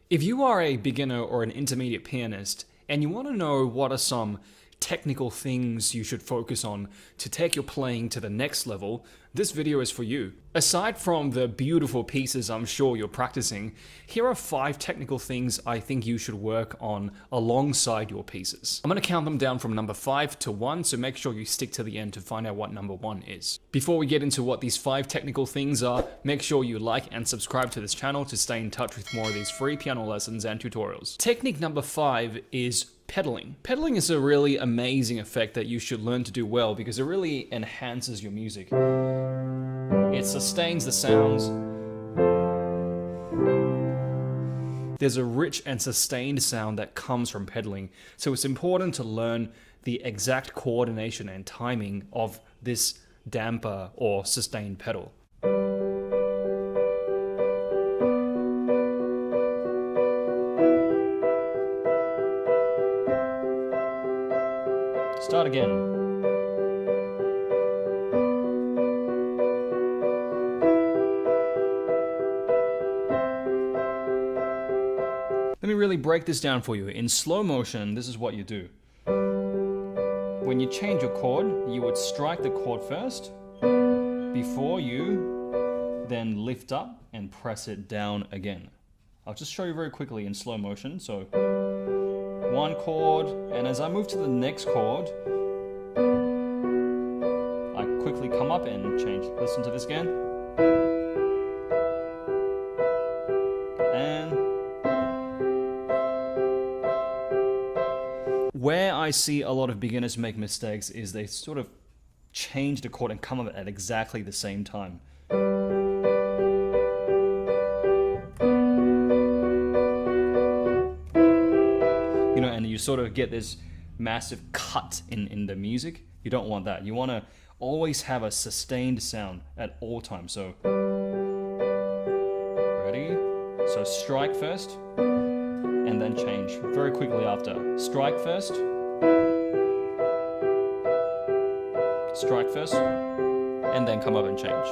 If you are a beginner or an intermediate pianist and you want to know what are some technical things you should focus on to take your playing to the next level, this video is for you. Aside from the beautiful pieces I'm sure you're practicing, here are 5 technical things I think you should work on alongside your pieces. I'm going to count them down from number 5 to 1, so make sure you stick to the end to find out what number 1 is. Before we get into what these 5 technical things are, make sure you like and subscribe to this channel to stay in touch with more of these free piano lessons and tutorials. Technique number 5 is pedaling. Pedaling is a really amazing effect that you should learn to do well because it really enhances your music. It sustains the sounds. There's a rich and sustained sound that comes from pedaling, so it's important to learn the exact coordination and timing of this damper or sustained pedal. Start again. Let me really break this down for you. In slow motion, this is what you do. When you change your chord, you would strike the chord first before you then lift up and press it down again. I'll just show you very quickly in slow motion. So one chord, and as I move to the next chord, I quickly come up and change. Listen to this again. And where I see a lot of beginners make mistakes is they sort of change the chord and come up at exactly the same time. And you sort of get this massive cut in the music. You don't want that. You want to always have a sustained sound at all times. So, ready? So strike first, and then change very quickly after. Strike first, and then come up and change.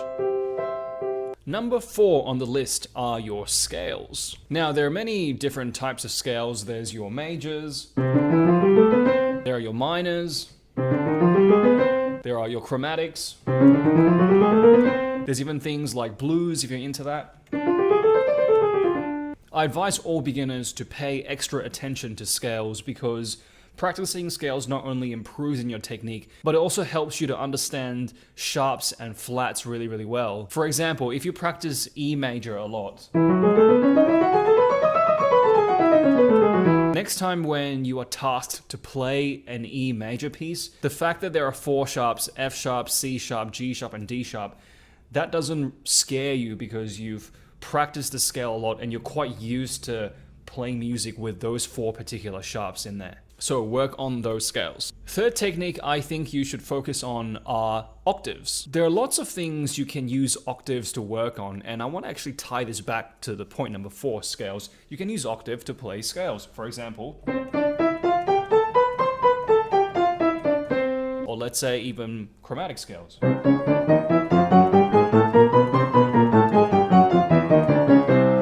Number 4 on the list are your scales. Now, there are many different types of scales. There's your majors, there are your minors, there are your chromatics, there's even things like blues if you're into that. I advise all beginners to pay extra attention to scales because practicing scales not only improves in your technique, but it also helps you to understand sharps and flats really, really well. For example, if you practice E major a lot, next time when you are tasked to play an E major piece, the fact that there are 4 sharps, F sharp, C sharp, G sharp, and D sharp, that doesn't scare you because you've practiced the scale a lot and you're quite used to playing music with those 4 particular sharps in there. So work on those scales. Third technique I think you should focus on are octaves. There are lots of things you can use octaves to work on, and I want to actually tie this back to the point number 4, scales. You can use octave to play scales. For example, or let's say even chromatic scales.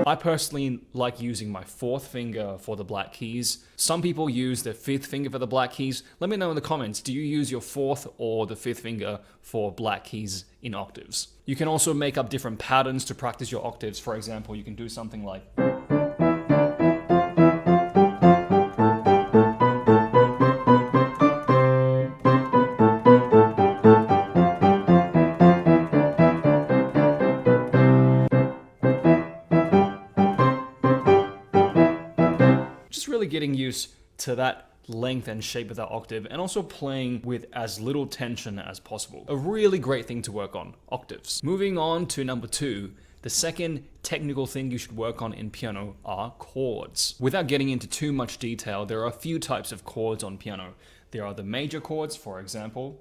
I personally like using my 4th finger for the black keys. Some people use their 5th finger for the black keys. Let me know in the comments, do you use your 4th or the 5th finger for black keys in octaves? You can also make up different patterns to practice your octaves. For example, you can do something like getting used to that length and shape of that octave, and also playing with as little tension as possible. A really great thing to work on, octaves. Moving on to number 2, the second technical thing you should work on in piano are chords. Without getting into too much detail, there are a few types of chords on piano. There are the major chords, for example.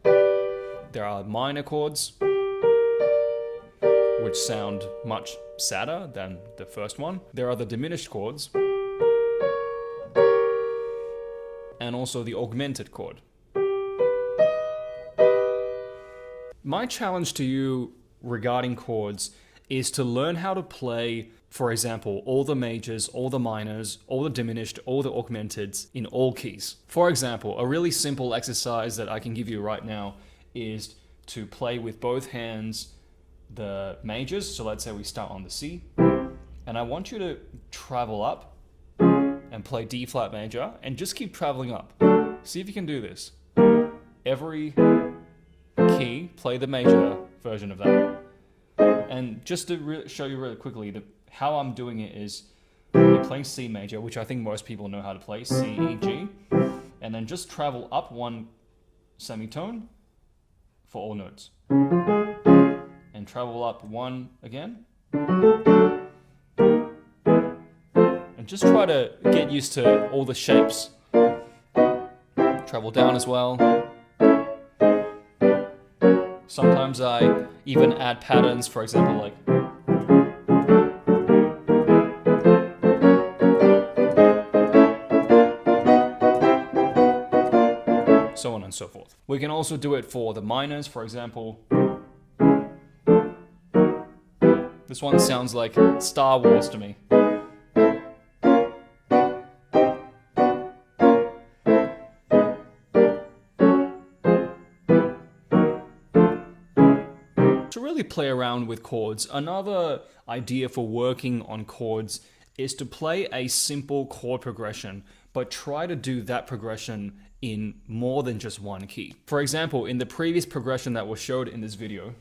There are minor chords, which sound much sadder than the first one. There are the diminished chords, and also the augmented chord. My challenge to you regarding chords is to learn how to play, for example, all the majors, all the minors, all the diminished, all the augmenteds in all keys. For example, a really simple exercise that I can give you right now is to play with both hands the majors. So let's say we start on the C, and I want you to travel up and play D flat major and just keep traveling up. See if you can do this. Every key, play the major version of that. And just to show you really quickly, how I'm doing it is you're playing C major, which I think most people know how to play, C, E, G, and then just travel up one semitone for all notes. And travel up one again. And just try to get used to all the shapes. Travel down as well. Sometimes I even add patterns, for example, like so on and so forth. We can also do it for the minors, for example. This one sounds like Star Wars to me. To really play around with chords, another idea for working on chords is to play a simple chord progression, but try to do that progression in more than just one key. For example, in the previous progression that was showed in this video,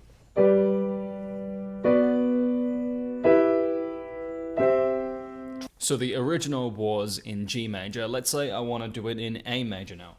so the original was in G major. Let's say I want to do it in A major now.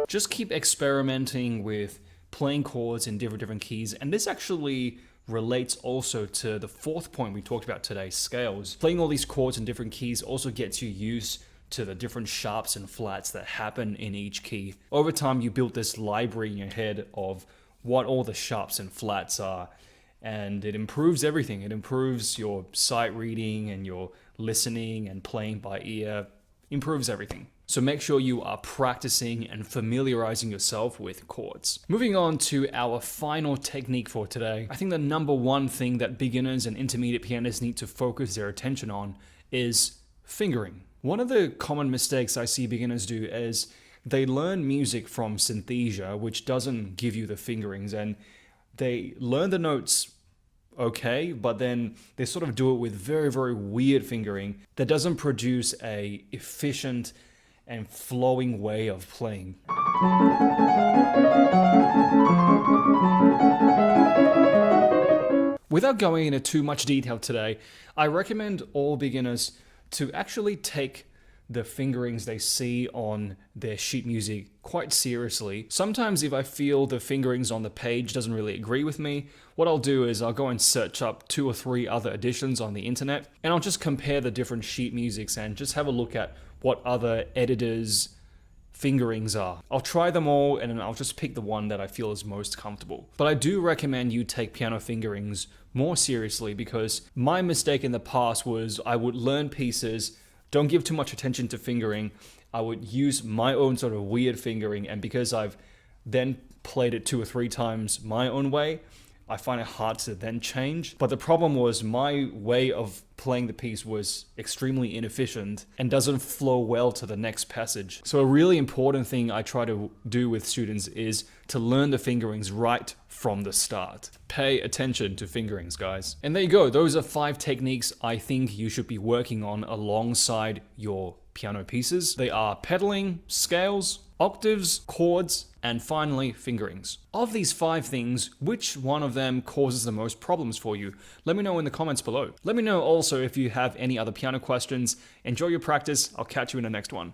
Just keep experimenting with playing chords in different keys, and this actually relates also to the fourth point we talked about today, scales. Playing all these chords in different keys also gets you used to the different sharps and flats that happen in each key. Over time, you build this library in your head of what all the sharps and flats are, and it improves everything. It improves your sight reading and your listening and playing by ear, improves everything. So make sure you are practicing and familiarizing yourself with chords. Moving on to our final technique for today. I think the number one thing that beginners and intermediate pianists need to focus their attention on is fingering. One of the common mistakes I see beginners do is they learn music from synesthesia, which doesn't give you the fingerings, and they learn the notes okay, but then they sort of do it with very weird fingering that doesn't produce a efficient and flowing way of playing. Without going into too much detail today, I recommend all beginners to actually take the fingerings they see on their sheet music quite seriously. Sometimes if I feel the fingerings on the page doesn't really agree with me, what I'll do is I'll go and search up 2 or 3 other editions on the internet, and I'll just compare the different sheet musics and just have a look at what other editors' fingerings are. I'll try them all and then I'll just pick the one that I feel is most comfortable. But I do recommend you take piano fingerings more seriously, because my mistake in the past was I would learn pieces, don't give too much attention to fingering. I would use my own sort of weird fingering, and because I've then played it 2 or 3 times my own way, I find it hard to then change. But the problem was my way of playing the piece was extremely inefficient and doesn't flow well to the next passage. So a really important thing I try to do with students is to learn the fingerings right from the start. Pay attention to fingerings, guys. And there you go. Those are 5 techniques I think you should be working on alongside your piano pieces. They are pedaling, scales, octaves, chords, and finally fingerings. Of these 5 things, which one of them causes the most problems for you? Let me know in the comments below. Let me know also if you have any other piano questions. Enjoy your practice. I'll catch you in the next one.